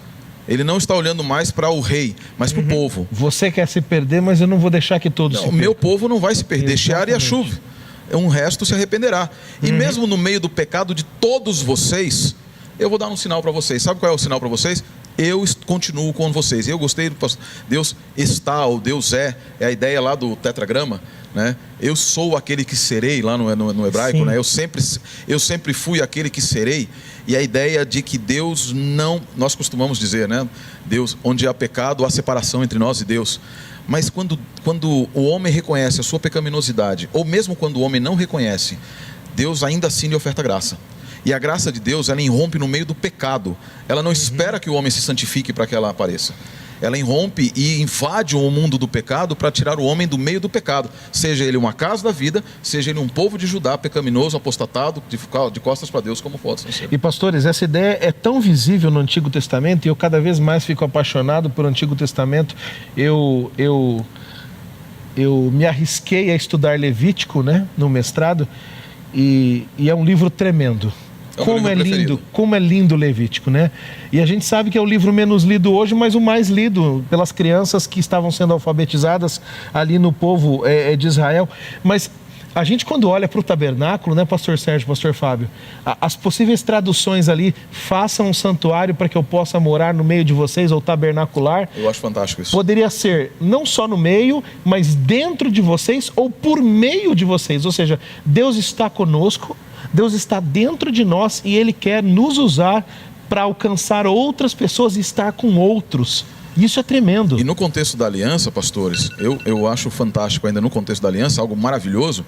Ele não está olhando mais para o rei, mas para o povo. Você quer se perder, mas eu não vou deixar que todos se percam. O meu povo não vai se perder. Shear e Yashuv. Um resto se arrependerá. E mesmo no meio do pecado de todos vocês, eu vou dar um sinal para vocês. Sabe qual é o sinal para vocês? Eu continuo com vocês. Eu gostei do Deus está, ou Deus é a ideia lá do tetragrama, né? Eu sou aquele que serei, lá no hebraico, né? Eu sempre fui aquele que serei. E a ideia de que Deus não, nós costumamos dizer, né? Deus, onde há pecado, há separação entre nós e Deus. Mas quando o homem reconhece a sua pecaminosidade, ou mesmo quando o homem não reconhece, Deus ainda assim lhe oferta graça. E a graça de Deus, ela irrompe no meio do pecado. Ela não espera que o homem se santifique para que ela apareça. Ela irrompe e invade o mundo do pecado para tirar o homem do meio do pecado. Seja ele uma casa da vida, seja ele um povo de Judá pecaminoso, apostatado, de costas para Deus, como possa ser. E pastores, essa ideia é tão visível no Antigo Testamento, e eu cada vez mais fico apaixonado pelo Antigo Testamento. Eu me arrisquei a estudar Levítico, né, no mestrado, e é um livro tremendo. Como é lindo Levítico, né? E a gente sabe que é o livro menos lido hoje, mas o mais lido pelas crianças que estavam sendo alfabetizadas ali no povo de Israel. Mas a gente, quando olha para o tabernáculo, né, pastor Sérgio, pastor Fábio, as possíveis traduções ali, façam um santuário para que eu possa morar no meio de vocês, ou tabernacular. Eu acho fantástico isso. Poderia ser não só no meio, mas dentro de vocês, ou por meio de vocês. Ou seja, Deus está conosco, Deus está dentro de nós e Ele quer nos usar para alcançar outras pessoas e estar com outros. Isso é tremendo. E no contexto da aliança, pastores, eu acho fantástico ainda no contexto da aliança, algo maravilhoso,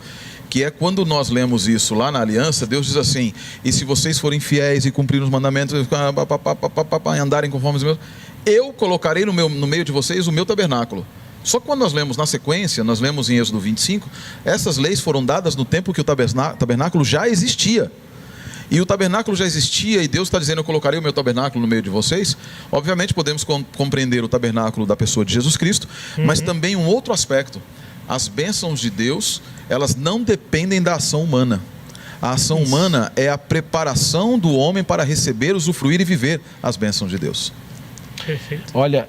que é quando nós lemos isso lá na aliança, Deus diz assim, e se vocês forem fiéis e cumprirem os mandamentos, e andarem conforme os meus, eu colocarei no meio de vocês o meu tabernáculo. Só que quando nós lemos na sequência, nós lemos em Êxodo 25, essas leis foram dadas no tempo que o tabernáculo já existia. E o tabernáculo já existia, e Deus está dizendo: eu colocarei o meu tabernáculo no meio de vocês. Obviamente podemos compreender o tabernáculo da pessoa de Jesus Cristo, mas também um outro aspecto: as bênçãos de Deus, elas não dependem da ação humana. A ação humana é a preparação do homem para receber, usufruir e viver as bênçãos de Deus. Perfeito. Olha,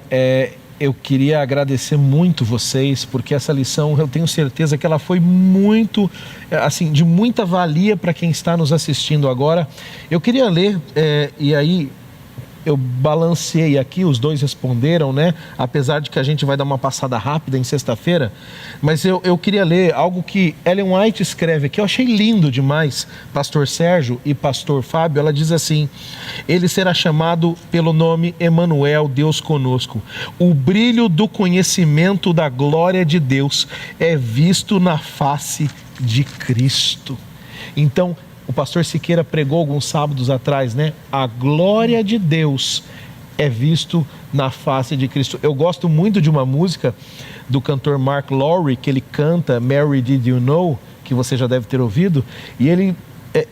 eu queria agradecer muito vocês, porque essa lição, eu tenho certeza que ela foi muito, assim, de muita valia para quem está nos assistindo agora. Eu queria ler, e aí eu balanceei aqui, os dois responderam, né? Apesar de que a gente vai dar uma passada rápida em sexta-feira, mas eu queria ler algo que Ellen White escreve aqui, eu achei lindo demais, pastor Sérgio e pastor Fábio. Ela diz assim: ele será chamado pelo nome Emanuel, Deus conosco. O brilho do conhecimento da glória de Deus é visto na face de Cristo. Então, o pastor Siqueira pregou alguns sábados atrás, né? A glória de Deus é visto na face de Cristo. Eu gosto muito de uma música do cantor Mark Lowry, que ele canta Mary Did You Know, que você já deve ter ouvido, e ele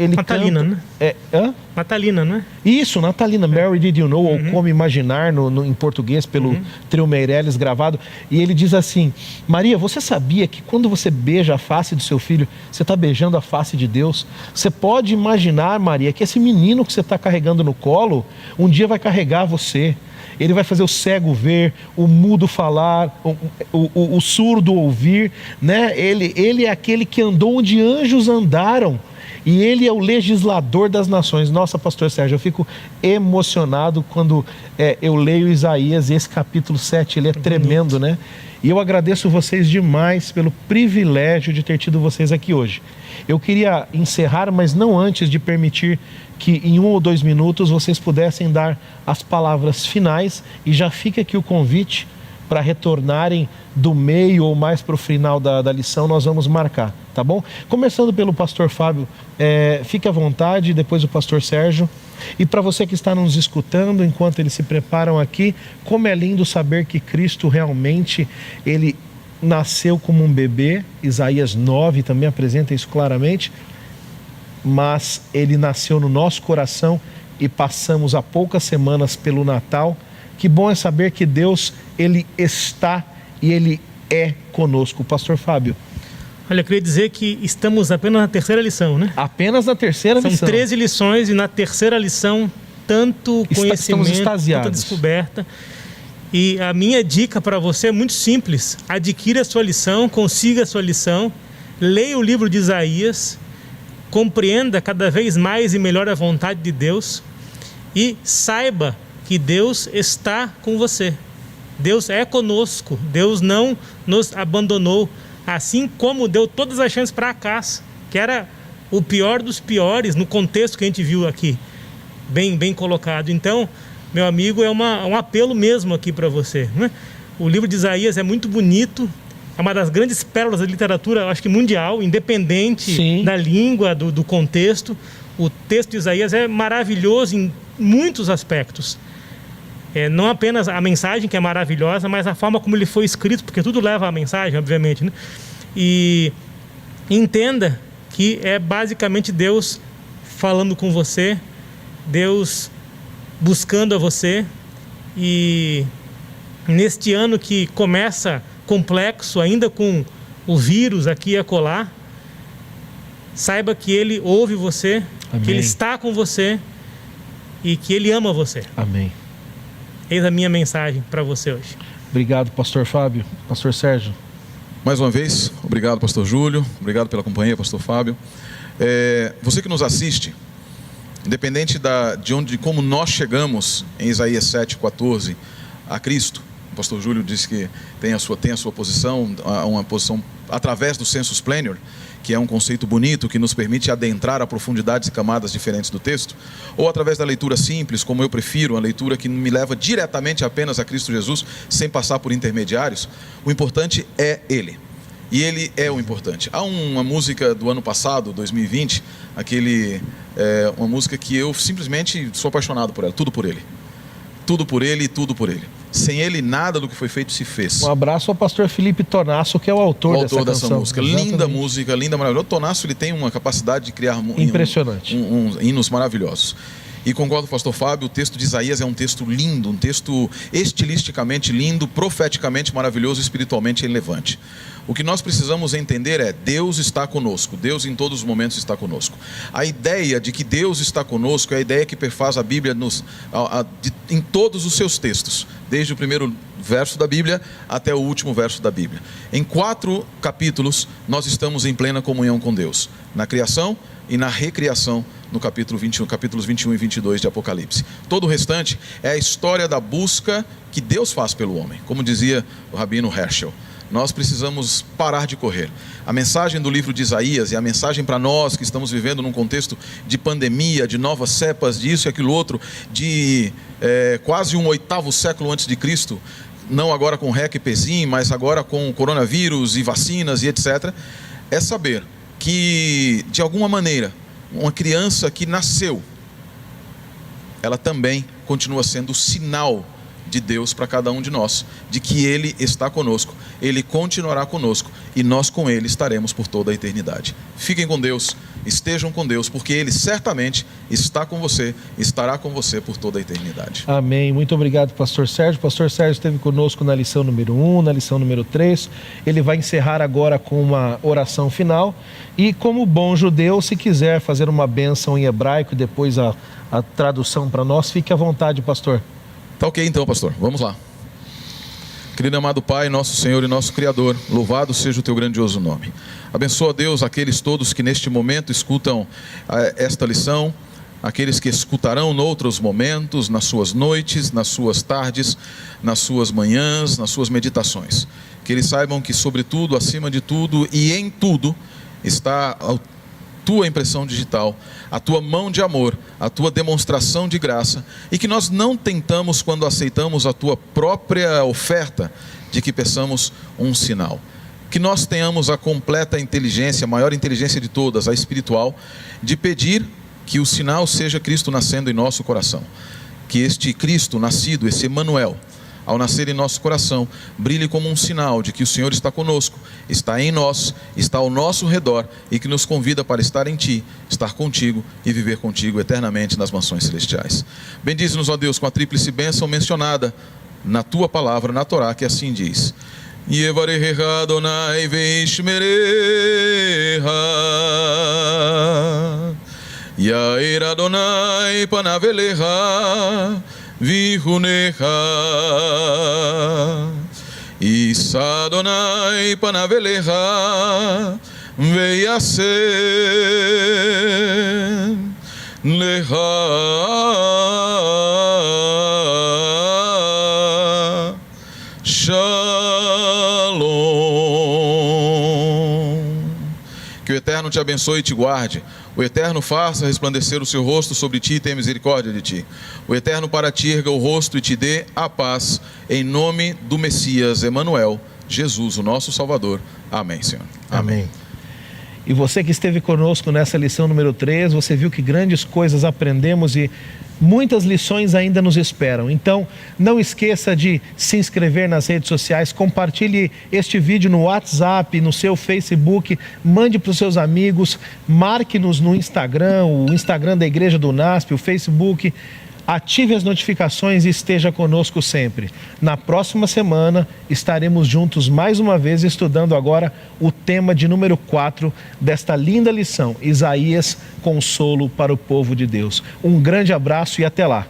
Natalina, canta, né? Natalina, né? Isso, Natalina, Mary Did You Know, ou Como Imaginar, em português, pelo Trio Meirelles gravado. E ele diz assim: Maria, você sabia que quando você beija a face do seu filho, você está beijando a face de Deus? Você pode imaginar, Maria, que esse menino que você está carregando no colo, um dia vai carregar você. Ele vai fazer o cego ver, o mudo falar, o surdo ouvir, né? Ele é aquele que andou onde anjos andaram. E ele é o legislador das nações. Nossa, pastor Sérgio, eu fico emocionado quando eu leio Isaías, e esse capítulo 7, ele é tremendo, né? E eu agradeço vocês demais pelo privilégio de ter tido vocês aqui hoje. Eu queria encerrar, mas não antes de permitir que em 1 ou 2 minutos vocês pudessem dar as palavras finais, e já fica aqui o convite para retornarem do meio ou mais para o final da lição. Nós vamos marcar, tá bom? Começando pelo pastor Fábio, fique à vontade, depois o pastor Sérgio. E para você que está nos escutando, enquanto eles se preparam aqui, como é lindo saber que Cristo realmente, ele nasceu como um bebê. Isaías 9 também apresenta isso claramente, mas ele nasceu no nosso coração, e passamos há poucas semanas pelo Natal. Que bom é saber que Deus, ele está e ele é conosco. Pastor Fábio. Olha, eu queria dizer que estamos apenas na terceira lição, né? Apenas na terceira lição. São 13 lições, e na terceira lição, tanto conhecimento, tanta descoberta. E a minha dica para você é muito simples: adquira a sua lição, consiga a sua lição, leia o livro de Isaías, compreenda cada vez mais e melhor a vontade de Deus, e saiba que Deus está com você. Deus é conosco. Deus não nos abandonou. Assim como deu todas as chances para Acaz, que era o pior dos piores no contexto que a gente viu aqui, bem colocado. Então, meu amigo, é um apelo mesmo aqui para você, né? O livro de Isaías é muito bonito, é uma das grandes pérolas da literatura, acho que mundial, independente Sim. da língua, do contexto. O texto de Isaías é maravilhoso em muitos aspectos. Não apenas a mensagem, que é maravilhosa, mas a forma como ele foi escrito, porque tudo leva à mensagem, obviamente, né? E entenda que é basicamente Deus falando com você, Deus buscando a você. E neste ano que começa complexo, ainda com o vírus aqui e acolá, saiba que Ele ouve você, Amém. Que Ele está com você e que Ele ama você. Amém. Eis a minha mensagem para você hoje. Obrigado, pastor Fábio. Pastor Sérgio. Mais uma vez, obrigado, pastor Júlio. Obrigado pela companhia, pastor Fábio. Você que nos assiste, independente de como nós chegamos em Isaías 7,14 a Cristo, o pastor Júlio disse que tem a sua posição, uma posição através do sensus plenior, que é um conceito bonito que nos permite adentrar a profundidades e camadas diferentes do texto, ou através da leitura simples, como eu prefiro, uma leitura que me leva diretamente apenas a Cristo Jesus, sem passar por intermediários. O importante é Ele, e Ele é o importante. Há uma música do ano passado, 2020, uma música que eu simplesmente sou apaixonado por ela, tudo por Ele. Tudo por Ele e tudo por Ele. Sem ele, nada do que foi feito se fez. Um abraço ao pastor Felipe Tonasso, que é o autor dessa canção. Música. Exatamente. Linda música, linda, maravilhosa. O Tonasso, ele tem uma capacidade de criar impressionante. Hinos maravilhosos. E concordo com o pastor Fábio, o texto de Isaías é um texto lindo, um texto estilisticamente lindo, profeticamente maravilhoso, espiritualmente relevante. O que nós precisamos entender é: Deus está conosco, Deus em todos os momentos está conosco. A ideia de que Deus está conosco é a ideia que perfaz a Bíblia em todos os seus textos, desde o primeiro verso da Bíblia até o último verso da Bíblia. Em 4 capítulos, nós estamos em plena comunhão com Deus, na criação e na recriação, no capítulo 21, capítulos 21 e 22 de Apocalipse. Todo o restante é a história da busca que Deus faz pelo homem. Como dizia o rabino Herschel, nós precisamos parar de correr. A mensagem do livro de Isaías e a mensagem para nós que estamos vivendo num contexto de pandemia, de novas cepas, disso e aquilo outro, de quase um 8º século antes de Cristo, não agora com REC e PESIM, mas agora com coronavírus e vacinas e etc., é saber que, de alguma maneira, uma criança que nasceu, ela também continua sendo sinal de Deus para cada um de nós, de que Ele está conosco, Ele continuará conosco e nós com Ele estaremos por toda a eternidade. Fiquem com Deus, estejam com Deus, porque Ele certamente está com você, estará com você por toda a eternidade. Amém. Muito obrigado, pastor Sérgio. O pastor Sérgio esteve conosco na lição número 1, na lição número 3. Ele vai encerrar agora com uma oração final. E como bom judeu, se quiser fazer uma bênção em hebraico e depois a tradução para nós, fique à vontade, pastor. Tá ok então, pastor, vamos lá. Querido e amado Pai, nosso Senhor e nosso Criador, louvado seja o teu grandioso nome. Abençoa, Deus, aqueles todos que neste momento escutam esta lição, aqueles que escutarão noutros momentos, nas suas noites, nas suas tardes, nas suas manhãs, nas suas meditações. Que eles saibam que sobretudo, acima de tudo e em tudo está a tua impressão digital, a tua mão de amor, a tua demonstração de graça, e que nós não tentamos, quando aceitamos a tua própria oferta, de que peçamos um sinal. Que nós tenhamos a completa inteligência, a maior inteligência de todas, a espiritual, de pedir que o sinal seja Cristo nascendo em nosso coração. Que este Cristo nascido, esse Emanuel, ao nascer em nosso coração, brilhe como um sinal de que o Senhor está conosco, está em nós, está ao nosso redor e que nos convida para estar em Ti, estar contigo e viver contigo eternamente nas mansões celestiais. Bendize-nos, ó Deus, com a tríplice bênção mencionada na Tua palavra, na Torá, que assim diz: Yevarechecha Adonai veishmerecha, Yair Adonai panav elecha vihunecha, Yisa Adonai panav elecha veyasem lecha shalom. Que o Eterno te abençoe e te guarde. O Eterno faça resplandecer o seu rosto sobre ti e tenha misericórdia de ti. O Eterno para ti erga o rosto e te dê a paz, em nome do Messias Emanuel, Jesus, o nosso Salvador. Amém, Senhor. Amém. E você que esteve conosco nessa lição número 3, você viu que grandes coisas aprendemos e muitas lições ainda nos esperam. Então, não esqueça de se inscrever nas redes sociais, compartilhe este vídeo no WhatsApp, no seu Facebook, mande para os seus amigos, marque-nos no Instagram, o Instagram da Igreja do NASP, o Facebook. Ative as notificações e esteja conosco sempre. Na próxima semana estaremos juntos mais uma vez, estudando agora o tema de número 4 desta linda lição, Isaías, consolo para o povo de Deus. Um grande abraço e até lá.